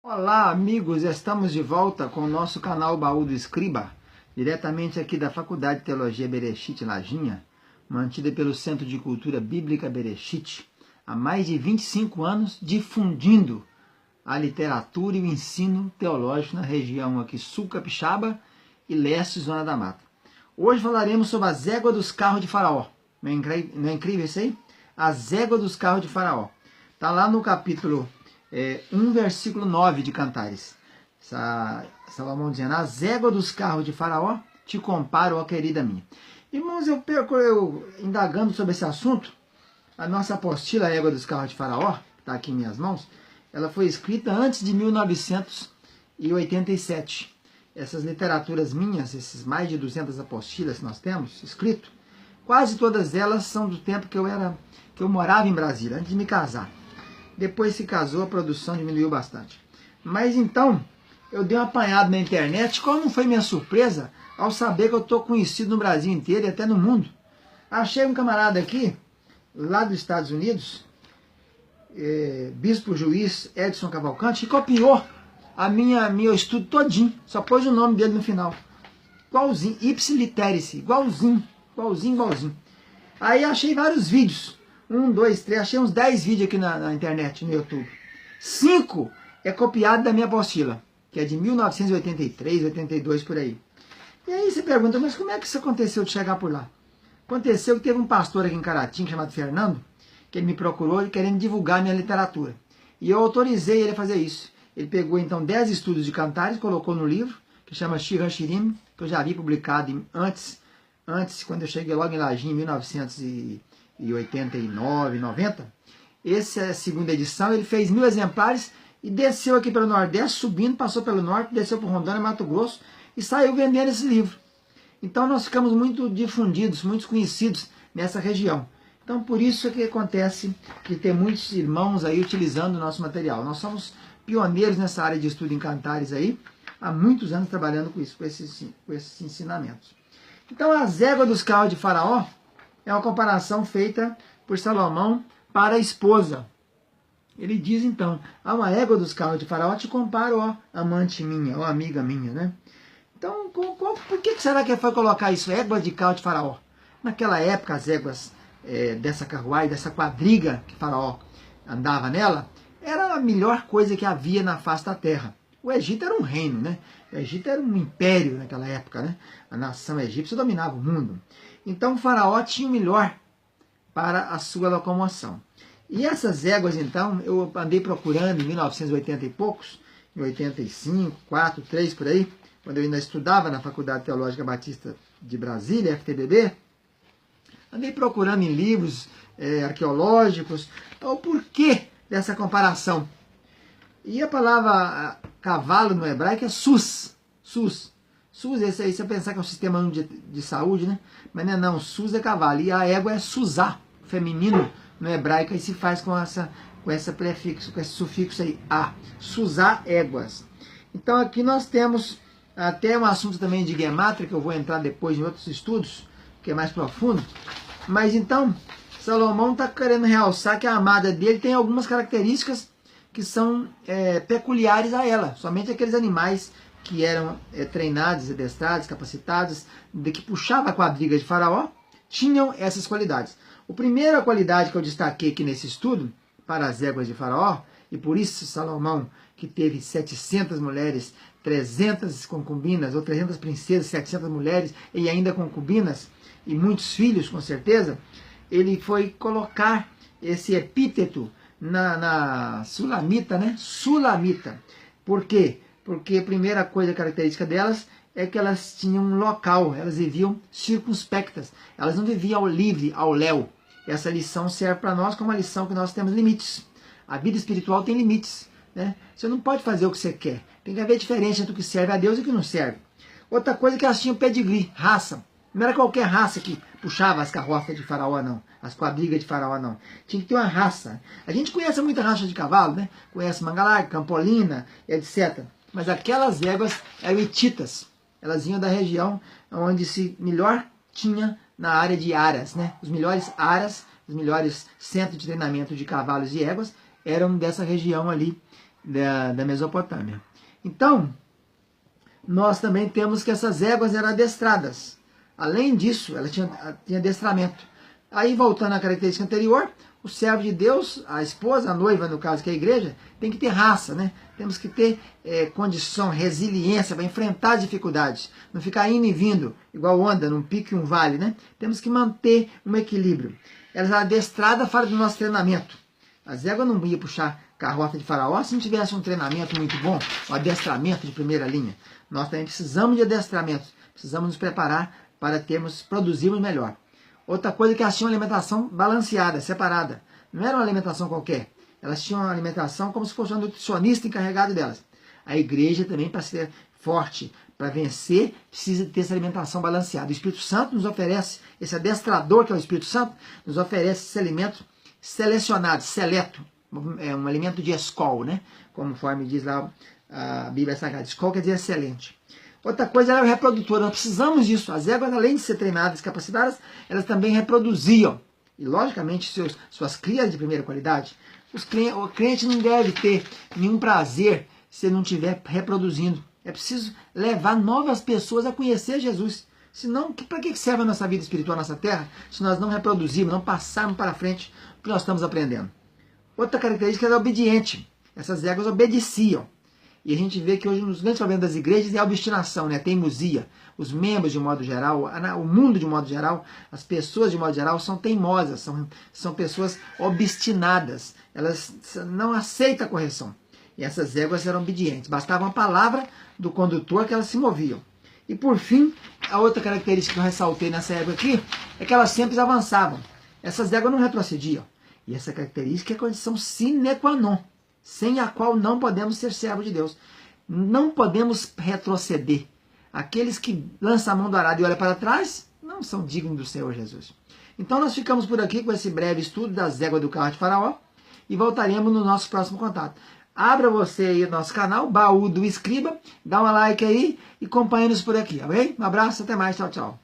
Olá, amigos! Estamos de volta com o nosso canal Baú do Escriba, diretamente aqui da Faculdade de Teologia Bereshit Lajinha, mantida pelo Centro de Cultura Bíblica Bereshit, há mais de 25 anos, difundindo a literatura e o ensino teológico na região aqui sul capixaba e leste Zona da Mata. Hoje falaremos sobre as éguas dos carros de Faraó. Não é incrível isso aí? As éguas dos carros de Faraó. Está lá no capítulo 1, versículo 9 de Cantares. Salomão dizendo: as éguas dos carros de Faraó te comparo, ó querida minha. Irmãos, eu indagando sobre esse assunto, a nossa apostila Égua dos Carros de Faraó, que está aqui em minhas mãos, ela foi escrita antes de 1987. Essas literaturas minhas, esses mais de 200 apostilas que nós temos escrito, quase todas elas são do tempo que eu morava em Brasília, antes de me casar. Depois se casou, a produção diminuiu bastante. Mas então, eu dei um apanhado na internet. Qual não foi minha surpresa ao saber que eu estou conhecido no Brasil inteiro e até no mundo? Achei um camarada aqui, lá dos Estados Unidos, bispo juiz Edson Cavalcante, que copiou meu estudo todinho. Só pôs o nome dele no final. Igualzinho, ipsilitérice, igualzinho. Aí achei vários vídeos. 1, 2, 3, achei uns 10 vídeos aqui na internet, no YouTube. 5 é copiado da minha apostila, que é de 1983, 82, por aí. E aí você pergunta, mas como é que isso aconteceu de chegar por lá? Aconteceu que teve um pastor aqui em Caratinga, chamado Fernando, que ele me procurou querendo divulgar minha literatura. E eu autorizei ele a fazer isso. Ele pegou então 10 estudos de Cantares, colocou no livro, que chama Shir HaShirim, que eu já vi publicado antes, quando eu cheguei logo em Lajinha, em 1989, 90. Essa é a segunda edição. Ele fez 1000 exemplares e desceu aqui pelo Nordeste, subindo, passou pelo Norte, desceu por Rondônia, Mato Grosso e saiu vendendo esse livro. Então nós ficamos muito difundidos, muito conhecidos nessa região. Então por isso é que acontece que tem muitos irmãos aí utilizando o nosso material. Nós somos pioneiros nessa área de estudo em Cantares aí, há muitos anos trabalhando com isso, com esses ensinamentos. Então as éguas dos carros de Faraó é uma comparação feita por Salomão para a esposa. Ele diz então: a uma égua dos carros de Faraó te comparo, ó amante minha, ó amiga minha, né? Então, por que será que foi colocar isso, égua de carro de Faraó? Naquela época, as éguas dessa carruagem, dessa quadriga que Faraó andava nela, era a melhor coisa que havia na face da terra. O Egito era um reino, né? O Egito era um império naquela época, né? A nação egípcia dominava o mundo. Então o Faraó tinha o melhor para a sua locomoção. E essas éguas, então, eu andei procurando em 1980 e poucos, em 85, 4, 3, por aí, quando eu ainda estudava na Faculdade Teológica Batista de Brasília, FTBB, andei procurando em livros arqueológicos o porquê dessa comparação. E a palavra cavalo no hebraico é SUS. SUS, esse aí, você pensar que é um sistema de saúde, né? Mas não, SUS é cavalo. E a égua é SUSá, feminino, no hebraico, aí se faz com esse prefixo, com esse sufixo aí, a. SUSá, éguas. Então aqui nós temos até um assunto também de gemátria, que eu vou entrar depois em outros estudos, que é mais profundo. Mas então, Salomão está querendo realçar que a amada dele tem algumas características que são peculiares a ela. Somente aqueles animais que eram treinados, adestrados, capacitados, que puxava a quadriga de Faraó, tinham essas qualidades. A primeira qualidade que eu destaquei aqui nesse estudo, para as éguas de Faraó, e por isso Salomão, que teve 700 mulheres, 300 concubinas, ou 300 princesas, 700 mulheres, e ainda concubinas, e muitos filhos, com certeza, ele foi colocar esse epíteto na Sulamita, né? Sulamita. Por quê? Porque a primeira coisa característica delas é que elas tinham um local, elas viviam circunspectas, elas não viviam ao livre, ao léu. Essa lição serve para nós como uma lição que nós temos limites. A vida espiritual tem limites, né? Você não pode fazer o que você quer. Tem que haver diferença entre o que serve a Deus e o que não serve. Outra coisa é que elas tinham pedigree, raça. Não era qualquer raça que puxava as carroças de Faraó, não. As quadrigas de Faraó, não. Tinha que ter uma raça. A gente conhece muita raça de cavalo, né? Conhece Mangalarga, Campolina, etc. Mas aquelas éguas eram hititas. Elas vinham da região onde se melhor tinha na área de aras, né? Os melhores aras, os melhores centros de treinamento de cavalos e éguas eram dessa região ali da Mesopotâmia. Então, nós também temos que essas éguas eram adestradas. Além disso, ela tinha adestramento. Aí, voltando à característica anterior, o servo de Deus, a esposa, a noiva, no caso, que é a igreja, tem que ter raça, né? Temos que ter condição, resiliência para enfrentar as dificuldades. Não ficar indo e vindo, igual onda, num pico e um vale, né? Temos que manter um equilíbrio. Elas eram adestradas fora do nosso treinamento. As éguas não iam puxar carroça de Faraó se não tivesse um treinamento muito bom, um adestramento de primeira linha. Nós também precisamos de adestramento, precisamos nos preparar para produzirmos melhor. Outra coisa é que elas tinham uma alimentação balanceada, separada. Não era uma alimentação qualquer. Elas tinham uma alimentação como se fosse um nutricionista encarregado delas. A igreja também, para ser forte, para vencer, precisa ter essa alimentação balanceada. O Espírito Santo nos oferece, esse adestrador que é o Espírito Santo, nos oferece esse alimento selecionado, seleto. É um alimento de escol, né? Conforme diz lá a Bíblia Sagrada. Escol quer dizer excelente. Outra coisa era o reprodutor. Nós precisamos disso. As éguas, além de ser treinadas e capacitadas, elas também reproduziam. E, logicamente, suas crias de primeira qualidade. O crente não deve ter nenhum prazer se ele não estiver reproduzindo. É preciso levar novas pessoas a conhecer Jesus. Senão, para que serve a nossa vida espiritual, a nossa terra, se nós não reproduzirmos, não passarmos para frente o que nós estamos aprendendo? Outra característica era obediente. Essas éguas obedeciam. E a gente vê que hoje nos grandes problemas das igrejas é a obstinação, né? A teimosia. Os membros, de modo geral, o mundo, de modo geral, as pessoas, de modo geral, são teimosas, são pessoas obstinadas. Elas não aceitam a correção. E essas éguas eram obedientes. Bastava uma palavra do condutor que elas se moviam. E, por fim, a outra característica que eu ressaltei nessa égua aqui é que elas sempre avançavam. Essas éguas não retrocediam. E essa característica é a condição sine qua non, sem a qual não podemos ser servos de Deus. Não podemos retroceder. Aqueles que lançam a mão do arado e olham para trás, não são dignos do Senhor Jesus. Então nós ficamos por aqui com esse breve estudo das éguas do carro de Faraó e voltaremos no nosso próximo contato. Abra você aí o nosso canal, Baú do Escriba, dá um like aí e acompanhe-nos por aqui, ok? Um abraço, até mais, tchau, tchau.